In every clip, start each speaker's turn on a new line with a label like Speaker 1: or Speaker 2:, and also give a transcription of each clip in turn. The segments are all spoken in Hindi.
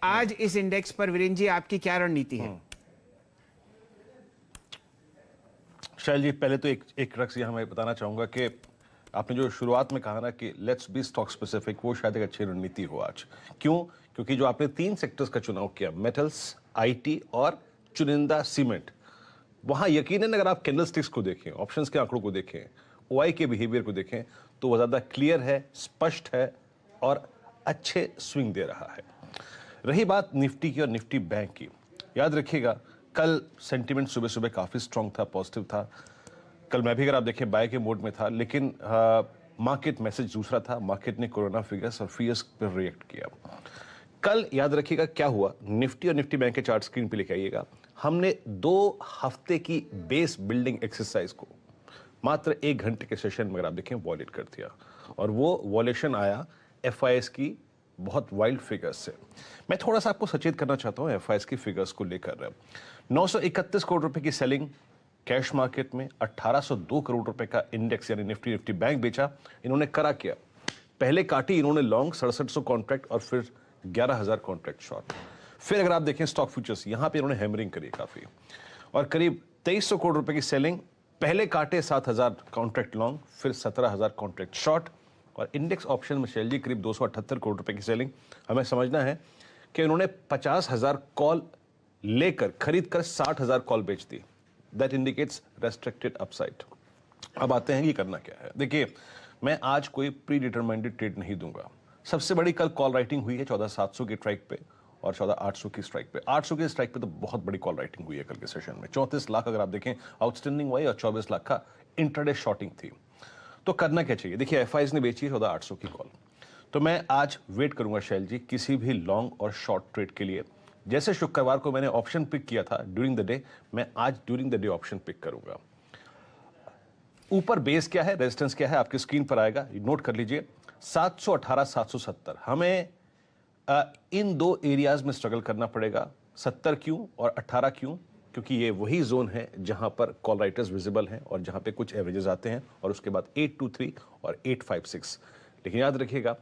Speaker 1: आज इस इंडेक्स पर वीरेंद्र जी आपकी क्या रणनीति है?
Speaker 2: शैल जी, पहले तो एक रक्स यहाँ मैं बताना चाहूंगा कि आपने जो शुरुआत में कहा ना कि लेट्स बी स्टॉक स्पेसिफिक, वो शायद एक अच्छी रणनीति हो आज। क्यों? क्योंकि जो आपने 3 सेक्टर्स का चुनाव किया, मेटल्स, आईटी और चुनिंदा सीमेंट, वहां यकीनन अगर आप कैंडलस्टिक्स को देखें, ऑप्शंस के आंकड़ों को देखें, ओआई के बिहेवियर को देखें, तो वो ज्यादा क्लियर है, स्पष्ट है और अच्छे स्विंग दे रहा है। रही बात निफ्टी की और निफ्टी बैंक की, याद रखिएगा कल सेंटीमेंट सुबह सुबह काफी स्ट्रांग था, पॉजिटिव था। कल मैं भी अगर आप देखें बाय के मोड में था, लेकिन मार्केट मैसेज दूसरा था। मार्केट ने कोरोना फिगर्स और फियर्स पर रिएक्ट किया। कल याद रखिएगा क्या हुआ, निफ्टी और निफ्टी बैंक के चार्ट स्क्रीन पे लेके आइएगा। हमने 2 हफ्ते की बेस बिल्डिंग एक्सरसाइज को मात्र 1 घंटे के सेशन में अगर आप देखें वॉलेट कर दिया, और वो वॉलेशन आया एफआईएस की बहुत वाइल्ड फिगर्स से। मैं थोड़ा सा आपको सचेत करना चाहता हूं एफआईएस की फिगर्स को लेकर। 931 करोड़ रुपए की सेलिंग कैश मार्केट में, 1802 करोड़ रुपए का इंडेक्स यानी निफ्टी निफ्टी बैंक बेचा। इन्होंने करा क्या, पहले काटी इन्होंने लॉन्ग 6700 कॉन्ट्रैक्ट और फिर 11000 कॉन्ट्रैक्ट शॉर्ट। फिर अगर आप देखें स्टॉक फ्यूचर्स, यहां पे इन्होंने हैमरिंग करी काफी, और करीब 2300 करोड़ रुपए की सेलिंग, पहले काटे 7000 कॉन्ट्रैक्ट लॉन्ग, फिर 17000 कॉन्ट्रैक्ट शॉर्ट, और इंडेक्स ऑप्शन में शैल जी करीब 278 करोड़ रुपए की सेलिंग। हमें समझना है कि इन्होंने 50,000 कॉल लेकर खरीद कर 60,000 कॉल बेच दी। That indicates restricted upside. अब आते हैं कि करना क्या है। देखिए, मैं आज कोई प्री डिटरमाइंड ट्रेड नहीं दूंगा। सबसे बड़ी कल कॉल राइटिंग हुई है 14,700 की स्ट्राइक पे और 14,800 की स्ट्राइक पे। 800 की स्ट्राइक पे तो बहुत बड़ी कॉल राइटिंग हुई है कल के सेशन में। 34 लाख अगर आप देखें आउटस्टैंडिंग हुई और 24 लाख का इंट्राडे शॉर्टिंग थी। तो करना क्या चाहिए? देखिए, एफआईएस ने बेची है 14,800 की कॉल, तो मैं आज वेट करूंगा शैल जी किसी भी लॉन्ग और शॉर्ट ट्रेड के लिए। जैसे शुक्रवार को मैंने ऑप्शन पिक किया था ड्यूरिंग द डे, मैं आज during the day option pick करूंगा। ऊपर बेस क्या है, रेजिस्टेंस क्या है, आपकी स्क्रीन पर आएगा, नोट कर लीजिए। 718 770। हमें इन 2 एरियाज में स्ट्रगल करना पड़ेगा। 70 क्यों और 18 क्यों? क्योंकि ये वही जोन है जहां पर कॉल राइटर्स विजिबल हैं और जहां पे कुछ एवरेजेस आते हैं, और उसके बाद 823 और 856। लेकिन याद रखिएगा,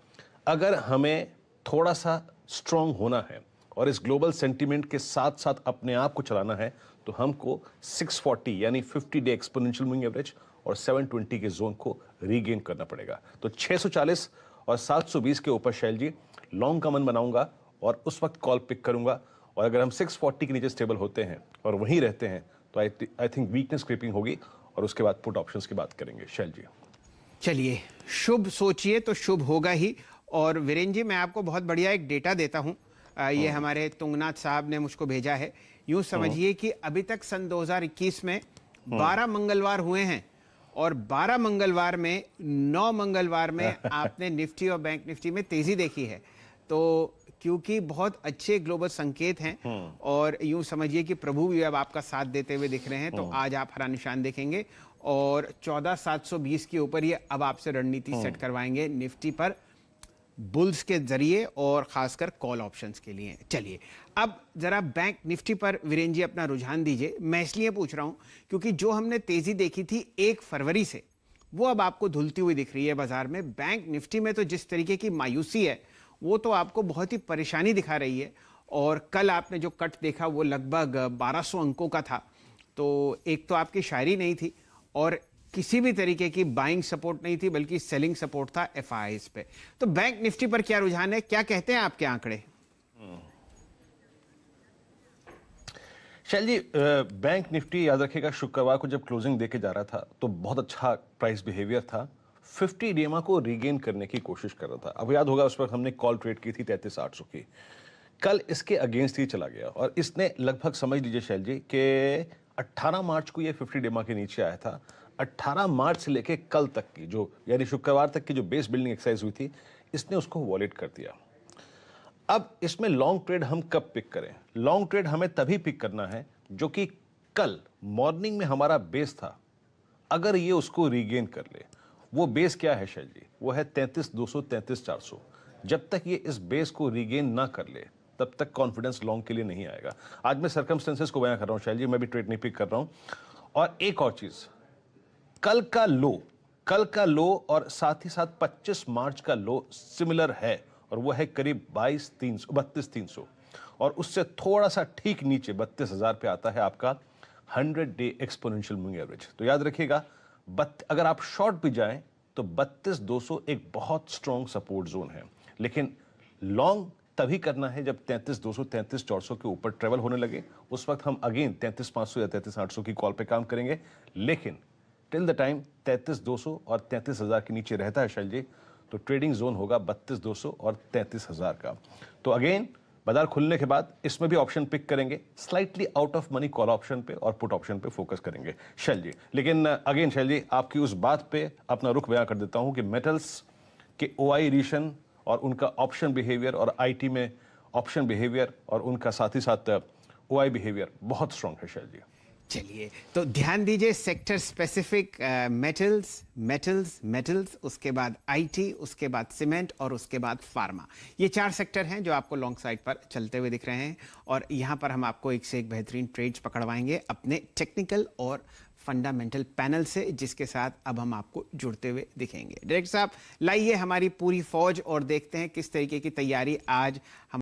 Speaker 2: अगर हमें थोड़ा सा स्ट्रांग होना है और इस ग्लोबल सेंटीमेंट के साथ साथ अपने आप को चलाना है, तो हमको 640 यानी 50 डे एक्सपोनेंशियल मूविंग एवरेज और 720 के जोन को रीगेन करना पड़ेगा। तो 640 और 720 के ऊपर शैल जी लॉन्ग का मन बनाऊंगा और उस वक्त कॉल पिक करूंगा। और अगर हम 640 के नीचे स्टेबल होते हैं और वहीं रहते हैं, तो आई थिंक वीकनेस क्रीपिंग होगी, और उसके बाद पुट ऑप्शंस की बात करेंगे शैल जी।
Speaker 1: चलिए, शुभ सोचिए तो शुभ होगा ही। और वीरेंद्र जी, मैं आपको बहुत बढ़िया एक डेटा देता हूं। ये हमारे तुंगनाथ साहब ने मुझको भेजा है। यूं समझिए कि अभी तक सन 2021 में 12 मंगलवार हुए हैं, और 12 मंगलवार में 9 मंगलवार में आपने निफ्टी और बैंक निफ्टी में तेजी देखी है। तो क्योंकि बहुत अच्छे ग्लोबल संकेत हैं, और यूं समझिए कि प्रभु भी अब आपका साथ देते हुए दिख रहे हैं, तो आज आप हरा निशान देखेंगे। और 14,720 के ऊपर ये अब आपसे रणनीति सेट करवाएंगे निफ्टी पर बुल्स के जरिए, और खासकर कॉल ऑप्शंस के लिए। चलिए, अब जरा बैंक निफ्टी पर वीरेंद्र जी अपना रुझान दीजिए। मैं इसलिए पूछ रहा हूं क्योंकि जो हमने तेजी देखी थी 1 फरवरी से, वो अब आपको धुलती हुई दिख रही है बाजार में। बैंक निफ्टी में तो जिस तरीके की मायूसी है, वो तो आपको बहुत ही परेशानी दिखा रही है। और कल आपने जो कट देखा वो लगभग 1200 अंकों का था। तो एक तो आपकी शायरी नहीं थी, और किसी भी तरीके की बाइंग सपोर्ट नहीं थी, बल्कि सेलिंग सपोर्ट था एफआईएस पे। तो बैंक निफ्टी पर क्या रुझान है, क्या कहते हैं आपके आंकड़े?
Speaker 2: शैल जी, बैंक निफ्टी याद रखिएगा शुक्रवार को जब क्लोजिंग देके जा रहा था तो बहुत अच्छा प्राइस बिहेवियर था। 50 डीएमए को रीगेन करने की कोशिश कर रहा था। अब याद होगा उस वक्त हमने कॉल ट्रेड की थी 33,800 की। कल इसके अगेंस्ट ही चला गया, और इसने लगभग समझ लीजिए शैल जी कि 18 मार्च को ये 50 डीएमए के नीचे आया था। 18 मार्च से लेके कल तक की जो यानी शुक्रवार तक की जो बेस बिल्डिंग एक्सरसाइज हुई थी, इसने उसको वॉलेट कर दिया। अब इसमें लॉन्ग ट्रेड हम कब पिक करें? लॉन्ग ट्रेड हमें तभी पिक करना है जो कि कल मॉर्निंग में हमारा बेस था, अगर ये उसको रीगेन कर ले। वो बेस क्या है शैल जी? वो है 33,200 33,400। जब तक ये इस बेस को रीगेन ना कर ले, तब तक कॉन्फिडेंस लॉन्ग के लिए नहीं आएगा। आज मैं सर्कमस्टेंसेस को बयां कर रहा हूं शैल जी, मैं भी ट्रेड नहीं पिक कर रहा हूं। और एक और चीज, कल का लो और साथ ही साथ 25 मार्च का लो सिमिलर है, और वो है करीब 32,300 और उससे थोड़ा सा ठीक नीचे 32,000 पे आता है आपका 100 डे एक्सपोनेंशियल मूविंग एवरेज। तो याद रखिएगा, अगर आप शॉर्ट भी जाएं तो 32,200 एक बहुत स्ट्रॉन्ग सपोर्ट जोन है, लेकिन लॉन्ग तभी करना है जब 33,200 33,400 के ऊपर ट्रेवल होने लगे। उस वक्त हम अगेन 33,500 या 33,800 की कॉल पे काम करेंगे, लेकिन टिल द टाइम 33,200 और 33,000 के नीचे रहता है शैल जी, तो ट्रेडिंग जोन होगा 32,200 और 33,000 का। तो अगेन बाजार खुलने के बाद इसमें भी ऑप्शन पिक करेंगे, slightly out of money call option पे और पुट ऑप्शन पे फोकस करेंगे शैल जी। लेकिन अगेन शैल जी, आपकी उस बात पे अपना रुख बयां कर देता हूं कि मेटल्स के ओआई रीशन और उनका ऑप्शन बिहेवियर और आईटी में ऑप्शन बिहेवियर और उनका साथ ही साथ ओआई बिहेवियर बहुत स्ट्रांग है शैल जी।
Speaker 1: चलिए, तो ध्यान दीजिए सेक्टर स्पेसिफिक, मेटल्स, उसके बाद आईटी, उसके बाद सीमेंट और उसके बाद फार्मा। ये 4 सेक्टर हैं जो आपको लॉन्ग साइड पर चलते हुए दिख रहे हैं, और यहाँ पर हम आपको एक से एक बेहतरीन ट्रेड्स पकड़वाएंगे अपने टेक्निकल और फंडामेंटल पैनल से, जिसके साथ अब हम आपको जुड़ते हुए दिखेंगे। डायरेक्टर साहब, लाइए हमारी पूरी फौज और देखते हैं किस तरीके की तैयारी आज हम